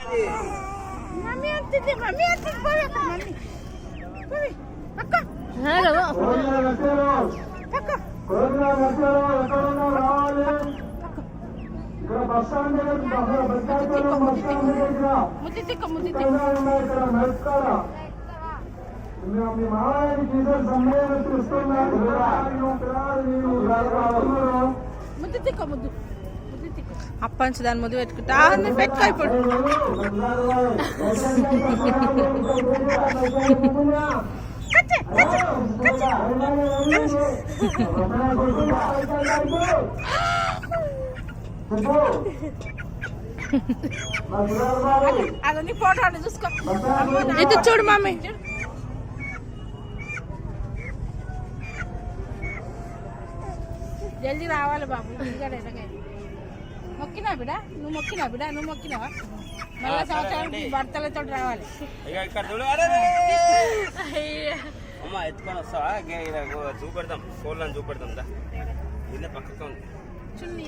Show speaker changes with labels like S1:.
S1: mummy అంటుంది mummy అంటుంది పోయి మమ్మీ పోయి అక్క అక్క ముద్ది తిక్క ముద్ది తిక్క ముద్దు తిక్క ముద్దు ముద్దు తిక్క అప్పంచి దాని ముద్దు పెట్టుకుంటా పెట్టుకో ఇప్పుడు అదన్నీ ఫోటో అని చూసుకో ఇది చూడు మమ్మీ జల్దీ రావాలి బాబు మొక్కినా బిడ నువ్వు మొక్కినా బిడ నువ్వు మొక్కినావా మళ్ళా సంవత్సరానికి భర్తలతో రావాలి
S2: అమ్మా ఎత్తుకొని వస్తావా చూపెడతాం కోళ్ళని చూపెడతాం దా పక్కకు
S1: చున్నీ